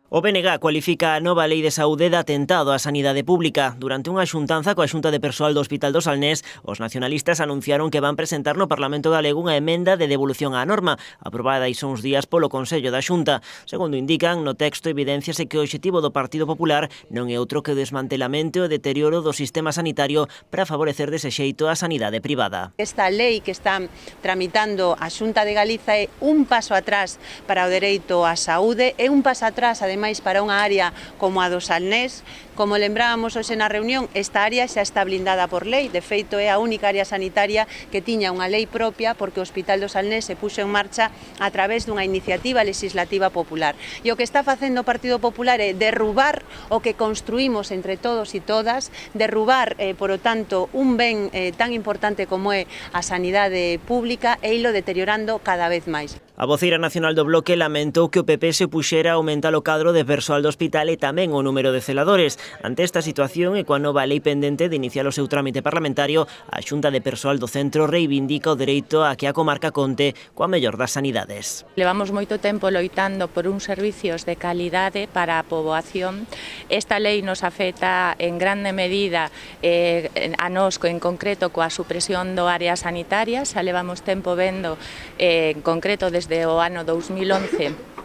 O BNG cualifica a nova lei de saúde de atentado á sanidade pública. Durante unha xuntanza coa Xunta de Persoal do Hospital do Salnés, os nacionalistas anunciaron que van presentar no Parlamento galego unha emenda de devolución á norma, aprobada hai uns días polo Consello da Xunta. Segundo indican, no texto evidenciase que o obxectivo do Partido Popular non é outro que o desmantelamento e o deterioro do sistema sanitario para favorecer dese xeito a sanidade privada. Esta lei que están tramitando a Xunta de Galiza é un paso atrás para o dereito á saúde, é un paso atrás, ademais, para unha área como a do Salnés. Como lembrábamos hoxe na reunión, esta área xa está blindada por lei, de feito é a única área sanitaria que tiña unha lei propia porque o Hospital do Salnés se puxo en marcha a través dunha iniciativa legislativa popular. E o que está facendo o Partido Popular é derrubar o que construímos entre todos e todas, derrubar, por o tanto, un ben tan importante como é a sanidade pública e ilo deteriorando cada vez máis. A voceira nacional do Bloque lamentou que o PP se puxera a aumentar o cadro de persoal do hospital e tamén o número de celadores. Ante esta situación e coa nova lei pendente de iniciar o seu trámite parlamentario, a Xunta de Persoal do Centro reivindica o dereito a que a comarca conte coa mellor das sanidades. Levamos moito tempo loitando por uns servicios de calidade para a poboación. Esta lei nos afecta en grande medida a nós en concreto coa supresión do área sanitaria. Xa levamos tempo vendo en concreto desde o ano 2011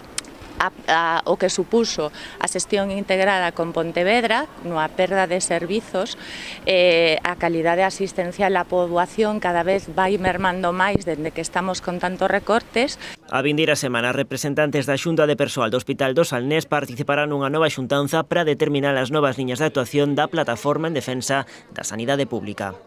o que supuso a xestión integrada con Pontevedra, nunha perda de servizos, a calidade asistencial á poboación cada vez vai mermando máis dende que estamos con tantos recortes. A vindeira semana, representantes da Xunta de Persoal do Hospital do Salnés participarán nunha nova xuntanza para determinar as novas liñas de actuación da plataforma en defensa da sanidade pública.